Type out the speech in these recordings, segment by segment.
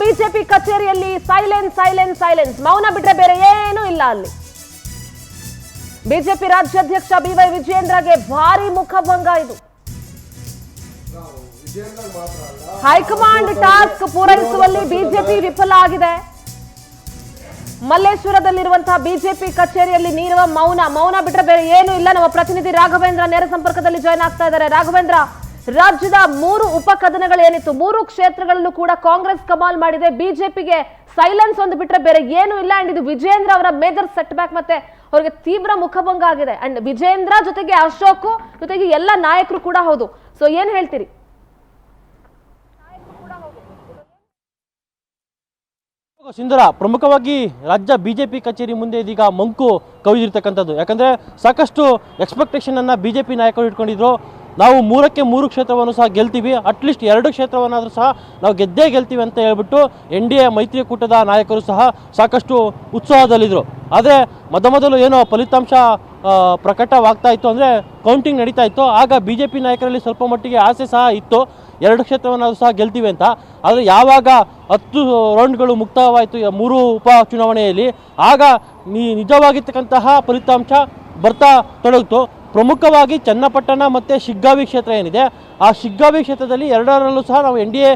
BJP ಕಚೇರಿಯಲ್ಲಿ silence silence silence, ಮೌನ ಬಿಟ್ರೆ ಬೇರೆ ಏನೂ ಇಲ್ಲ ಅಲ್ಲಿ. ಬಿಜೆಪಿ ರಾಜ್ಯಾಧ್ಯಕ್ಷ ಬಿವೈ ವಿಜಯೇಂದ್ರಗೆ ಭಾರಿ ಮುಖಭಂಗ ಇದು. ಹೈಕಮಾಂಡ್ ಟಾಸ್ಕ್ ಪೂರೈಸುವಲ್ಲಿ ಬಿಜೆಪಿ ವಿಫಲ ಆಗಿದೆ. ಮಲ್ಲೇಶ್ವರದಲ್ಲಿರುವಂತಹ ಬಿಜೆಪಿ ಕಚೇರಿಯಲ್ಲಿ ನೀಡುವ ಮೌನ ಬಿಟ್ರೆ ಬೇರೆ ಏನು ಇಲ್ಲ. ನಮ್ಮ ಪ್ರತಿನಿಧಿ ರಾಘವೇಂದ್ರ ನೇರ ಸಂಪರ್ಕದಲ್ಲಿ ಜಾಯ್ನ್ ಆಗ್ತಾ ಇದ್ದಾರೆ. ರಾಘವೇಂದ್ರ, ರಾಜ್ಯದ 3 ಉಪಕದನಗಳೇನಿತ್ತು, 3 ಕ್ಷೇತ್ರಗಳಲ್ಲೂ ಕೂಡ ಕಾಂಗ್ರೆಸ್ ಕಮಾಲ್ ಮಾಡಿದೆ. ಬಿಜೆಪಿಗೆ ಸೈಲೆನ್ಸ್ ಒಂದು ಬಿಟ್ರೆ ಬೇರೆ ಏನು ಇಲ್ಲ. ಅಂಡ್ ಇದು ವಿಜಯೇಂದ್ರ ಅವರ ಮೇಜರ್ ಸೆಟ್ ಬ್ಯಾಕ್, ಮತ್ತೆ ಅವರಿಗೆ ತೀವ್ರ ಮುಖಭಂಗ ಆಗಿದೆ. ಅಂಡ್ ವಿಜಯೇಂದ್ರ ಜೊತೆಗೆ ಅಶೋಕ್ ಜೊತೆಗೆ ಎಲ್ಲ ನಾಯಕರು ಕೂಡ ಹೌದು. ಸೊ ಏನ್ ಹೇಳ್ತೀರಿ? ಸಿಂಧೂರ, ಪ್ರಮುಖವಾಗಿ ರಾಜ್ಯ ಬಿಜೆಪಿ ಕಚೇರಿ ಮುಂದೆ ಇದೀಗ ಮಂಕು ಕವಿದಿರ್ತಕ್ಕಂಥದ್ದು. ಯಾಕಂದ್ರೆ ಸಾಕಷ್ಟು ಎಕ್ಸ್ಪೆಕ್ಟೇಷನ್ ಅನ್ನ ಬಿಜೆಪಿ ನಾಯಕರು ಇಟ್ಕೊಂಡಿದ್ರು. ನಾವು 3ಕ್ಕೆ 3 ಕ್ಷೇತ್ರವನ್ನು ಸಹ ಗೆಲ್ತೀವಿ, ಅಟ್ಲೀಸ್ಟ್ 2 ಕ್ಷೇತ್ರವನ್ನಾದರೂ ಸಹ ನಾವು ಗೆಲ್ತೀವಿ ಅಂತ ಹೇಳ್ಬಿಟ್ಟು NDA ಮೈತ್ರಿಕೂಟದ ನಾಯಕರು ಸಹ ಸಾಕಷ್ಟು ಉತ್ಸಾಹದಲ್ಲಿದ್ದರು. ಆದರೆ ಮೊದಲು ಏನೋ ಫಲಿತಾಂಶ ಪ್ರಕಟವಾಗ್ತಾ ಇತ್ತು, ಅಂದರೆ ಕೌಂಟಿಂಗ್ ನಡೀತಾ ಇತ್ತು. ಆಗ ಬಿಜೆಪಿ ನಾಯಕರಲ್ಲಿ ಸ್ವಲ್ಪ ಮಟ್ಟಿಗೆ ಆಸೆ ಸಹ ಇತ್ತು, 2 ಕ್ಷೇತ್ರವನ್ನಾದರೂ ಸಹ ಗೆಲ್ತೀವಿ ಅಂತ. ಆದರೆ ಯಾವಾಗ 10 ರೌಂಡ್ಗಳು ಮುಕ್ತಾಯವಾಯಿತು 3 ಉಪ ಚುನಾವಣೆಯಲ್ಲಿ, ಆಗ ನಿಜವಾಗಿರ್ತಕ್ಕಂತಹ ಫಲಿತಾಂಶ ಬರ್ತಾ ತೊಡಗಿತು. ಪ್ರಮುಖವಾಗಿ ಚನ್ನಪಟ್ಟಣ ಮತ್ತು ಶಿಗ್ಗಾವಿ ಕ್ಷೇತ್ರ ಏನಿದೆ, ಆ ಶಿಗ್ಗಾವಿ ಕ್ಷೇತ್ರದಲ್ಲಿ 2ರಲ್ಲೂ ಸಹ ನಾವು NDA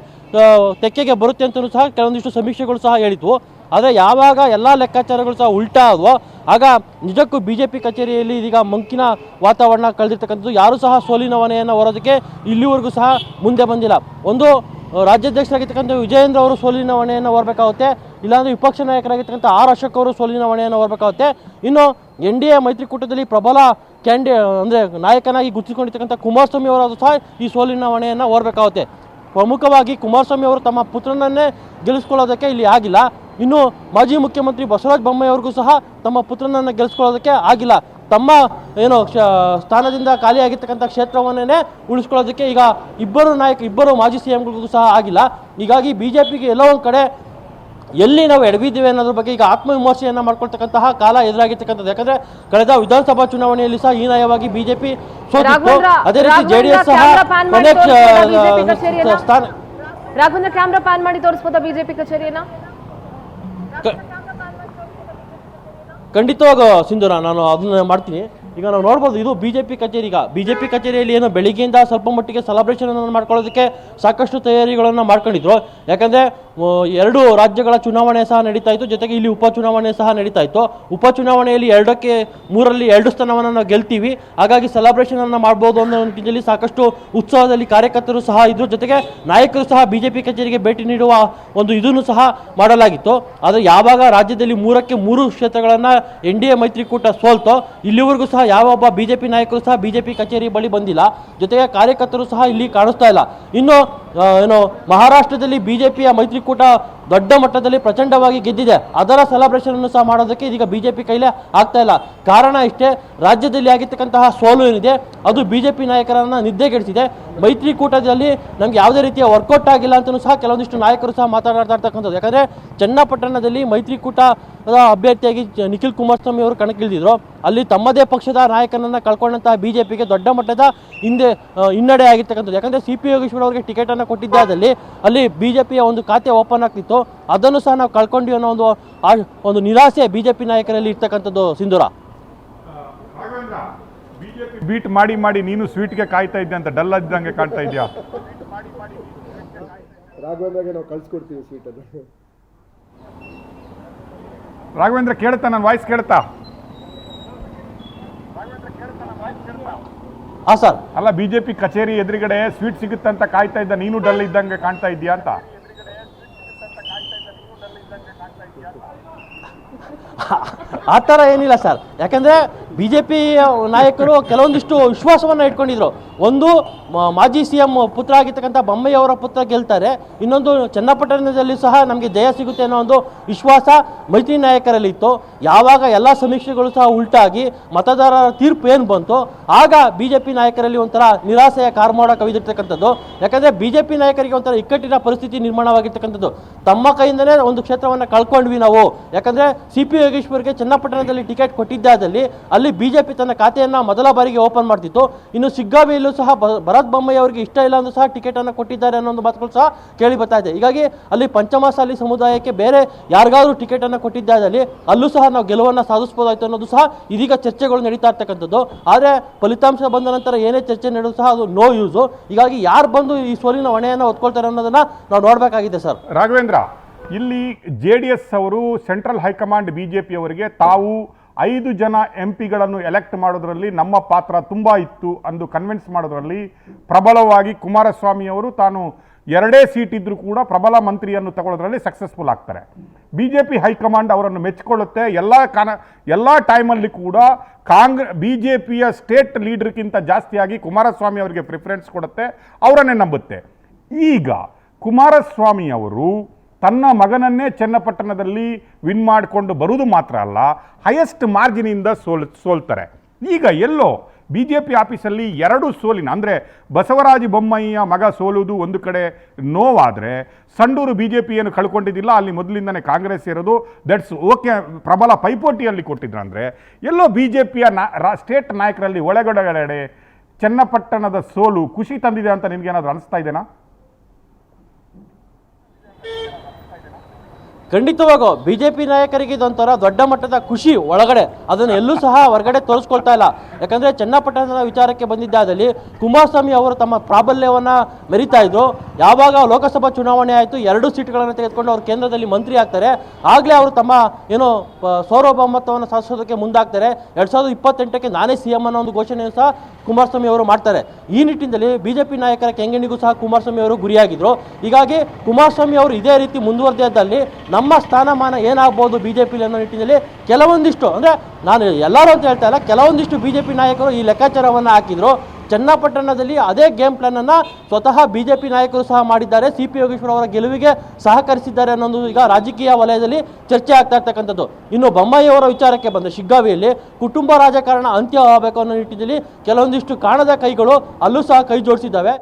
ತೆಕ್ಕೆಗೆ ಬರುತ್ತೆ ಅಂತಲೂ ಸಹ ಕೆಲವೊಂದಿಷ್ಟು ಸಮೀಕ್ಷೆಗಳು ಸಹ ಹೇಳಿದ್ವು. ಆದರೆ ಯಾವಾಗ ಎಲ್ಲ ಲೆಕ್ಕಾಚಾರಗಳು ಸಹ ಉಲ್ಟಾ ಆದವೋ ಆಗ ನಿಜಕ್ಕೂ ಬಿಜೆಪಿ ಕಚೇರಿಯಲ್ಲಿ ಇದೀಗ ಮಂಕಿನ ವಾತಾವರಣ ಕಳೆದಿರ್ತಕ್ಕಂಥದ್ದು. ಯಾರೂ ಸಹ ಸೋಲಿನ ಹೊಣೆಯನ್ನು ಹೊರೋದಕ್ಕೆ ಇಲ್ಲಿವರೆಗೂ ಸಹ ಮುಂದೆ ಬಂದಿಲ್ಲ. ಒಂದು ರಾಜ್ಯಾಧ್ಯಕ್ಷರಾಗಿರ್ತಕ್ಕಂಥ ವಿಜಯೇಂದ್ರ ಅವರು ಸೋಲಿನ ಹೊಣೆಯನ್ನು ಹೊರಬೇಕಾಗುತ್ತೆ, ಇಲ್ಲಾಂದರೆ ವಿಪಕ್ಷ ನಾಯಕರಾಗಿರ್ತಕ್ಕಂಥ ಅಶೋಕ್ ಅವರು ಸೋಲಿನ ಹೊಣೆಯನ್ನು ಹೊರಬೇಕಾಗುತ್ತೆ. ಇನ್ನು NDA ಮೈತ್ರಿಕೂಟದಲ್ಲಿ ಪ್ರಬಲ ಅಂದರೆ ನಾಯಕನಾಗಿ ಗುರುತಿಸಿಕೊಂಡಿರ್ತಕ್ಕಂಥ ಕುಮಾರಸ್ವಾಮಿ ಅವರಾದರೂ ಸಹ ಈ ಸೋಲಿನ ಹೊಣೆಯನ್ನು ಹೊರಬೇಕಾಗುತ್ತೆ. ಪ್ರಮುಖವಾಗಿ ಕುಮಾರಸ್ವಾಮಿ ಅವರು ತಮ್ಮ ಪುತ್ರನನ್ನೇ ಗೆಲ್ಲಿಸ್ಕೊಳ್ಳೋದಕ್ಕೆ ಇಲ್ಲಿ ಆಗಿಲ್ಲ. ಇನ್ನು ಮಾಜಿ ಮುಖ್ಯಮಂತ್ರಿ ಬಸವರಾಜ ಬೊಮ್ಮಾಯಿ ಅವ್ರಿಗೂ ಸಹ ತಮ್ಮ ಪುತ್ರನನ್ನು ಗೆಲ್ಲಿಸ್ಕೊಳ್ಳೋದಕ್ಕೆ ಆಗಿಲ್ಲ. ತಮ್ಮ ಸ್ಥಾನದಿಂದ ಖಾಲಿಯಾಗಿರ್ತಕ್ಕಂಥ ಕ್ಷೇತ್ರವನ್ನೇ ಉಳಿಸ್ಕೊಳ್ಳೋದಕ್ಕೆ ಈಗ ಇಬ್ಬರು ಮಾಜಿ CMಗಳಿಗೂ ಸಹ ಆಗಿಲ್ಲ. ಹೀಗಾಗಿ ಬಿಜೆಪಿಗೆ ಎಲ್ಲೋ ಒಂದು ಕಡೆ ಎಲ್ಲಿ ನಾವು ಎಡವಿದ್ದೇವೆ ಅನ್ನೋದ್ರ ಬಗ್ಗೆ ಈಗ ಆತ್ಮವಿಮರ್ಶೆಯನ್ನು ಮಾಡ್ಕೊಳ್ತಕ್ಕಂತಹ ಕಾಲ ಎದುರಾಗಿರ್ತಕ್ಕಂಥದ್ದು. ಯಾಕಂದ್ರೆ ಕಳೆದ ವಿಧಾನಸಭಾ ಚುನಾವಣೆಯಲ್ಲಿ ಸಹ ಹೀನಾಯವಾಗಿ ಬಿಜೆಪಿ ಸೋತಿತ್ತು. ಅದೇ ರೀತಿ JDS ಸಹ ಸ್ಥಾನ. ರಾಘವೇಂದ್ರ ಕ್ಯಾಮ್ರಾ ಪ್ಯಾನ್ ಮಾಡಿ ತೋರಿಸಬಹುದಾ ಬಿಜೆಪಿ ಕಚೇರಿಯನ್ನ? ಖಂಡಿತವಾಗ ಸಿಂಧೂರ, ನಾನು ಅದನ್ನ ಮಾಡ್ತೀನಿ. ಈಗ ನಾವು ನೋಡ್ಬೋದು, ಇದು ಬಿಜೆಪಿ ಕಚೇರಿ. ಈಗ ಬಿಜೆಪಿ ಕಚೇರಿಯಲ್ಲಿ ಏನೋ ಬೆಳಿಗ್ಗೆಯಿಂದ ಸ್ವಲ್ಪ ಮಟ್ಟಿಗೆ ಸೆಲೆಬ್ರೇಷನ್ ಅನ್ನು ಮಾಡ್ಕೊಳ್ಳೋದಕ್ಕೆ ಸಾಕಷ್ಟು ತಯಾರಿಗಳನ್ನು ಮಾಡ್ಕೊಂಡಿದ್ರು. ಯಾಕಂದರೆ 2 ರಾಜ್ಯಗಳ ಚುನಾವಣೆ ಸಹ ನಡೀತಾ ಇತ್ತು, ಜೊತೆಗೆ ಇಲ್ಲಿ ಉಪಚುನಾವಣೆ ಸಹ ನಡೀತಾ ಇತ್ತು. ಉಪಚುನಾವಣೆಯಲ್ಲಿ 2ಕ್ಕೆ 3ರಲ್ಲಿ 2 ಸ್ಥಾನವನ್ನು ನಾವು ಗೆಲ್ತೀವಿ, ಹಾಗಾಗಿ ಸೆಲೆಬ್ರೇಷನ್ ಅನ್ನು ಮಾಡ್ಬೋದು ಅನ್ನೋ ನಿಟ್ಟಿನಲ್ಲಿ ಸಾಕಷ್ಟು ಉತ್ಸಾಹದಲ್ಲಿ ಕಾರ್ಯಕರ್ತರು ಸಹ ಇದ್ರು. ಜೊತೆಗೆ ನಾಯಕರು ಸಹ ಬಿಜೆಪಿ ಕಚೇರಿಗೆ ಭೇಟಿ ನೀಡುವ ಒಂದು ಇದನ್ನು ಸಹ ಮಾಡಲಾಗಿತ್ತು. ಆದರೆ ಯಾವಾಗ ರಾಜ್ಯದಲ್ಲಿ 3ಕ್ಕೆ 3 ಕ್ಷೇತ್ರಗಳನ್ನು NDA ಮೈತ್ರಿಕೂಟ ಸೋಲ್ತೋ, ಇಲ್ಲಿವರೆಗೂ ಸಹ ಯಾವ ಒಬ್ಬ ಬಿಜೆಪಿ ನಾಯಕರು ಸಹ ಬಿಜೆಪಿ ಕಚೇರಿ ಬಳಿ ಬಂದಿಲ್ಲ. ಜೊತೆಗೆ ಕಾರ್ಯಕರ್ತರು ಸಹ ಇಲ್ಲಿ ಕಾಣಿಸ್ತಾ ಇಲ್ಲ. ಇನ್ನು ಮಹಾರಾಷ್ಟ್ರದಲ್ಲಿ ಬಿಜೆಪಿಯ ಮೈತ್ರಿಕೂಟ ದೊಡ್ಡ ಮಟ್ಟದಲ್ಲಿ ಪ್ರಚಂಡವಾಗಿ ಗೆದ್ದಿದೆ. ಅದರ ಸೆಲೆಬ್ರೇಷನ್ ಅನ್ನು ಸಹ ಮಾಡೋದಕ್ಕೆ ಇದೀಗ ಬಿಜೆಪಿ ಕೈಲೇ ಆಗ್ತಾ ಇಲ್ಲ. ಕಾರಣ ಇಷ್ಟೇ, ರಾಜ್ಯದಲ್ಲಿ ಆಗಿರ್ತಕ್ಕಂತಹ ಸೋಲು ಏನಿದೆ ಅದು ಬಿಜೆಪಿ ನಾಯಕರನ್ನ ನಿದ್ದೆಗೆಡಿಸಿದೆ. ಮೈತ್ರಿಕೂಟದಲ್ಲಿ ನಮ್ಗೆ ಯಾವುದೇ ರೀತಿಯ ವರ್ಕೌಟ್ ಆಗಿಲ್ಲ ಅಂತಲೂ ಸಹ ಕೆಲವೊಂದಿಷ್ಟು ನಾಯಕರು ಸಹ ಮಾತನಾಡ್ತಾ ಇರ್ತಕ್ಕಂಥದ್ದು. ಯಾಕಂದರೆ ಚನ್ನಪಟ್ಟಣದಲ್ಲಿ ಮೈತ್ರಿಕೂಟದ ಅಭ್ಯರ್ಥಿಯಾಗಿ ನಿಖಿಲ್ ಕುಮಾರಸ್ವಾಮಿ ಅವರು ಕಣಕ್ಕಿಳಿದಿದ್ರು. ಅಲ್ಲಿ ತಮ್ಮದೇ ಪಕ್ಷದ ನಾಯಕನನ್ನು ಕಳ್ಕೊಂಡಂತಹ ಬಿಜೆಪಿಗೆ ದೊಡ್ಡ ಮಟ್ಟದ ಹಿನ್ನಡೆ ಆಗಿರ್ತಕ್ಕಂಥದ್ದು. ಯಾಕಂದರೆ CP ಯೋಗೇಶ್ವರ್ ಅವರಿಗೆ ಟಿಕೆಟನ್ನು ಕೊಟ್ಟಿದ್ದಾದಲ್ಲಿ ಅಲ್ಲಿ ಬಿಜೆಪಿಯ ಒಂದು ಖಾತೆ ಓಪನ್ ಆಗ್ತಿತ್ತು, ಅದನ್ನು ಸಹ ನಾವು ಕಳ್ಕೊಂಡ್ವಿ ಅನ್ನೋ ಒಂದು ನಿರಾಸೆ ಬಿಜೆಪಿ ನಾಯಕರಲ್ಲಿ ಇರ್ತಕ್ಕಂಥದ್ದು. ಸಿಂಧೂರ, ಬೀಟ್ ಮಾಡಿ ಮಾಡಿ ನೀನು ಸ್ವೀಟ್ಗೆ ಕಾಯ್ತಾ ಇದ್ದೆ ಅಂತ ಡಲ್ ಇದ್ದಂಗೆ ಕಾಣ್ತಾ ಇದೆಯಾ? ರಾಘವೇಂದ್ರಗೆ ನಾವು ಕಳ್ಸಿಕೊಡ್ತೀವಿ ಸ್ವೀಟ್ ಅದು. ರಾಘವೇಂದ್ರ ಕೇಳ್ತಾ? ನನ್ನ ವಾಯ್ಸ್ ಕೇಳ್ತಾ? ಹಾಂ ಸರ್. ಅಲ್ಲ, ಬಿಜೆಪಿ ಕಚೇರಿ ಎದುರುಗಡೆ ಸ್ವೀಟ್ ಸಿಗುತ್ತಂತ ಕಾಯ್ತಾ ಇದ್ದ, ನೀನು ಡಲ್ ಇದ್ದಂಗೆ ಕಾಣ್ತಾ ಇದೆಯಾ ಅಂತ. ಆ ಥರ ಏನಿಲ್ಲ ಸರ್. ಯಾಕಂದರೆ ಬಿಜೆಪಿ ನಾಯಕರು ಕೆಲವೊಂದಿಷ್ಟು ವಿಶ್ವಾಸವನ್ನು ಇಟ್ಕೊಂಡಿದ್ರು. ಒಂದು ಮಾಜಿ CM ಪುತ್ರ ಆಗಿರ್ತಕ್ಕಂಥ ಬೊಮ್ಮಾಯಿ ಅವರ ಪುತ್ರ ಗೆಲ್ತಾರೆ, ಇನ್ನೊಂದು ಚನ್ನಪಟ್ಟಣದಲ್ಲಿ ಸಹ ನಮಗೆ ಜಯ ಸಿಗುತ್ತೆ ಅನ್ನೋ ಒಂದು ವಿಶ್ವಾಸ ಮೈತ್ರಿ ನಾಯಕರಲ್ಲಿ ಇತ್ತು. ಯಾವಾಗ ಎಲ್ಲ ಸಮೀಕ್ಷೆಗಳು ಸಹ ಉಲ್ಟಾಗಿ ಮತದಾರರ ತೀರ್ಪು ಏನು ಬಂತು, ಆಗ ಬಿಜೆಪಿ ನಾಯಕರಲ್ಲಿ ಒಂಥರ ನಿರಾಸೆಯ ಕಾರ್ಮೋಡ ಕವಿದಿರ್ತಕ್ಕಂಥದ್ದು. ಯಾಕಂದರೆ ಬಿಜೆಪಿ ನಾಯಕರಿಗೆ ಒಂಥರ ಇಕ್ಕಟ್ಟಿನ ಪರಿಸ್ಥಿತಿ ನಿರ್ಮಾಣವಾಗಿರ್ತಕ್ಕಂಥದ್ದು. ತಮ್ಮ ಕೈಯಿಂದಲೇ ಒಂದು ಕ್ಷೇತ್ರವನ್ನು ಕಳ್ಕೊಂಡ್ವಿ ನಾವು. ಯಾಕಂದರೆ CP ಯೋಗೇಶ್ವರ್ಗೆ ಚನ್ನಪಟ್ಟಣದಲ್ಲಿ ಟಿಕೆಟ್ ಕೊಟ್ಟಿದ್ದಾದಲ್ಲಿ ಅಲ್ಲಿ ಬಿಜೆಪಿ ತನ್ನ ಖಾತೆಯನ್ನು ಮೊದಲ ಬಾರಿಗೆ ಓಪನ್ ಮಾಡ್ತಿತ್ತು. ಇನ್ನು ಶಿಗ್ಗಾವಿಯಲ್ಲೂ ಸಹ ಭರತ್ ಬೊಮ್ಮಾಯಿ ಅವರಿಗೆ ಇಷ್ಟ ಇಲ್ಲ ಅಂದ್ರೂ ಸಹ ಟಿಕೆಟನ್ನು ಕೊಟ್ಟಿದ್ದಾರೆ ಅನ್ನೋ ಒಂದು ಮಾತುಗಳು ಸಹ ಕೇಳಿ ಬರ್ತಾ ಇದೆ. ಹೀಗಾಗಿ ಅಲ್ಲಿ ಪಂಚಮಸಾಲಿ ಸಮುದಾಯಕ್ಕೆ ಬೇರೆ ಯಾರಿಗಾದ್ರೂ ಟಿಕೆಟನ್ನು ಕೊಟ್ಟಿದ್ದಾದಲ್ಲಿ ಅಲ್ಲೂ ಸಹ ನಾವು ಗೆಲುವನ್ನು ಸಾಧಿಸಬಹುದಾಯ್ತು ಅನ್ನೋದು ಸಹ ಇದೀಗ ಚರ್ಚೆಗಳು ನಡೀತಾ ಇರ್ತಕ್ಕಂಥದ್ದು. ಆದರೆ ಫಲಿತಾಂಶ ಬಂದ ನಂತರ ಏನೇ ಚರ್ಚೆ ನಡೆದು ಸಹ ಅದು ನೋ ಯೂಸು. ಹೀಗಾಗಿ ಯಾರು ಬಂದು ಈ ಸೋಲಿನ ಹೊಣೆಯನ್ನು ಹೊತ್ಕೊಳ್ತಾರೆ ಅನ್ನೋದನ್ನ ನಾವು ನೋಡಬೇಕಾಗಿದೆ ಸರ್. ರಾಘವೇಂದ್ರ, ಇಲ್ಲಿ JDS ಅವರು ಸೆಂಟ್ರಲ್ ಹೈಕಮಾಂಡ್ BJP ಅವರಿಗೆ ತಾವು 5 ಜನ MP ಗಳನ್ನು ಎಲೆಕ್ಟ್ ಮಾಡೋದ್ರಲ್ಲಿ ನಮ್ಮ ಪಾತ್ರ ತುಂಬ ಇತ್ತು ಅಂದು ಕನ್ವಿನ್ಸ್ ಮಾಡೋದ್ರಲ್ಲಿ ಪ್ರಬಲವಾಗಿ ಕುಮಾರಸ್ವಾಮಿ ಅವರು ತಾನು 2 ಸೀಟ್ ಇದ್ರೂ ಕೂಡ ಪ್ರಬಲ ಮಂತ್ರಿಯನ್ನು ತಗೊಳ್ಳೋದ್ರಲ್ಲಿ ಸಕ್ಸಸ್ಫುಲ್ ಆಗ್ತಾರೆ. BJP ಹೈಕಮಾಂಡ್ ಅವರನ್ನು ಮೆಚ್ಚಿಕೊಳ್ಳುತ್ತೆ. ಎಲ್ಲ ಟೈಮಲ್ಲಿ ಕೂಡ BJPಯ ಸ್ಟೇಟ್ ಲೀಡರ್ಗಿಂತ ಜಾಸ್ತಿಯಾಗಿ ಕುಮಾರಸ್ವಾಮಿ ಅವರಿಗೆ ಪ್ರಿಫರೆನ್ಸ್ ಕೊಡುತ್ತೆ, ಅವರನ್ನೇ ನಂಬುತ್ತೆ. ಈಗ ಕುಮಾರಸ್ವಾಮಿ ಅವರು ತನ್ನ ಮಗನನ್ನೇ ಚನ್ನಪಟ್ಟಣದಲ್ಲಿ ವಿನ್ ಮಾಡಿಕೊಂಡು ಬರುವುದು ಮಾತ್ರ ಅಲ್ಲ, ಹೈಯೆಸ್ಟ್ ಮಾರ್ಜಿನಿಂದ ಸೋಲ್ತಾರೆ. ಈಗ ಎಲ್ಲೋ BJP ಆಫೀಸಲ್ಲಿ 2 ಸೋಲಿನ ಅಂದರೆ ಬಸವರಾಜ ಬೊಮ್ಮಾಯಿಯ ಮಗ ಸೋಲುವುದು ಒಂದು ಕಡೆ ನೋವಾದರೆ, ಸಂಡೂರು BJP ಏನು ಕಳ್ಕೊಂಡಿದ್ದಿಲ್ಲ, ಅಲ್ಲಿ ಮೊದಲಿಂದನೇ ಕಾಂಗ್ರೆಸ್ ಇರೋದು, ದಟ್ಸ್ ಓಕೆ, ಪ್ರಬಲ ಪೈಪೋಟಿಯಲ್ಲಿ ಕೊಟ್ಟಿದ್ರು. ಅಂದರೆ ಎಲ್ಲೋ BJPಯ ಸ್ಟೇಟ್ ನಾಯಕರಲ್ಲಿ ಒಳಗಡೆ ಚನ್ನಪಟ್ಟಣದ ಸೋಲು ಖುಷಿ ತಂದಿದೆ ಅಂತ ನಿಮಗೇನಾದರೂ ಅನಿಸ್ತಾ ಇದೆನಾ? ಖಂಡಿತವಾಗೂ ಬಿಜೆಪಿ ನಾಯಕರಿಗೆ ಇದೊಂಥರ ದೊಡ್ಡ ಮಟ್ಟದ ಖುಷಿ ಒಳಗಡೆ, ಅದನ್ನು ಎಲ್ಲೂ ಸಹ ಹೊರಗಡೆ ತೋರಿಸ್ಕೊಳ್ತಾ ಇಲ್ಲ. ಯಾಕಂದರೆ ಚನ್ನಪಟ್ಟಣದ ವಿಚಾರಕ್ಕೆ ಬಂದಿದ್ದಾದಲ್ಲಿ ಕುಮಾರಸ್ವಾಮಿ ಅವರು ತಮ್ಮ ಪ್ರಾಬಲ್ಯವನ್ನು ಮೆರಿತಾ ಇದ್ರು. ಯಾವಾಗ ಲೋಕಸಭಾ ಚುನಾವಣೆ ಆಯಿತು, 2 ಸೀಟ್ಗಳನ್ನು ತೆಗೆದುಕೊಂಡು ಅವರು ಕೇಂದ್ರದಲ್ಲಿ ಮಂತ್ರಿ ಆಗ್ತಾರೆ, ಆಗಲೇ ಅವರು ತಮ್ಮ ಏನು ಸಾರ್ವಭೌಮತ್ವವನ್ನು ಸಾಧಿಸೋದಕ್ಕೆ ಮುಂದಾಗ್ತಾರೆ. 2028ಕ್ಕೆ ನಾನೇ CM ಅನ್ನೋ ಒಂದು ಘೋಷಣೆಯನ್ನು ಸಹ ಕುಮಾರಸ್ವಾಮಿ ಅವರು ಮಾಡ್ತಾರೆ. ಈ ನಿಟ್ಟಿನಲ್ಲಿ BJP ನಾಯಕರ ಕೆಂಗಣ್ಣಿಗೂ ಸಹ ಕುಮಾರಸ್ವಾಮಿ ಅವರು ಗುರಿಯಾಗಿದ್ರು. ಹೀಗಾಗಿ ಕುಮಾರಸ್ವಾಮಿ ಅವರು ಇದೇ ರೀತಿ ಮುಂದುವರೆದಿದ್ದಲ್ಲಿ ನಮ್ಮ ಸ್ಥಾನಮಾನ ಏನಾಗ್ಬೋದು BJP ಅನ್ನೋ ನಿಟ್ಟಿನಲ್ಲಿ ಕೆಲವೊಂದಿಷ್ಟು, ಅಂದರೆ ನಾನು ಎಲ್ಲರೂ ಅಂತ ಹೇಳ್ತಾ ಇಲ್ಲ, ಕೆಲವೊಂದಿಷ್ಟು BJP ನಾಯಕರು ಈ ಲೆಕ್ಕಾಚಾರವನ್ನು ಹಾಕಿದ್ರು. ಚನ್ನಪಟ್ಟಣದಲ್ಲಿ ಅದೇ ಗೇಮ್ ಪ್ಲಾನನ್ನು ಸ್ವತಃ BJP ನಾಯಕರು ಸಹ ಮಾಡಿದ್ದಾರೆ. CP ಯೋಗೇಶ್ವರ್ ಅವರ ಗೆಲುವಿಗೆ ಸಹಕರಿಸಿದ್ದಾರೆ ಅನ್ನೋದು ಈಗ ರಾಜಕೀಯ ವಲಯದಲ್ಲಿ ಚರ್ಚೆ ಆಗ್ತಾ ಇರ್ತಕ್ಕಂಥದ್ದು. ಇನ್ನು ಬೊಮ್ಮಾಯಿ ಅವರ ವಿಚಾರಕ್ಕೆ ಬಂದ ಶಿಗ್ಗಾವಿಯಲ್ಲಿ ಕುಟುಂಬ ರಾಜಕಾರಣ ಅಂತ್ಯ ಆಗಬೇಕು ಅನ್ನೋ ನಿಟ್ಟಿನಲ್ಲಿ ಕೆಲವೊಂದಿಷ್ಟು ಕಾಣದ ಕೈಗಳು ಅಲ್ಲೂ ಸಹ ಕೈ ಜೋಡಿಸಿದ್ದಾವೆ.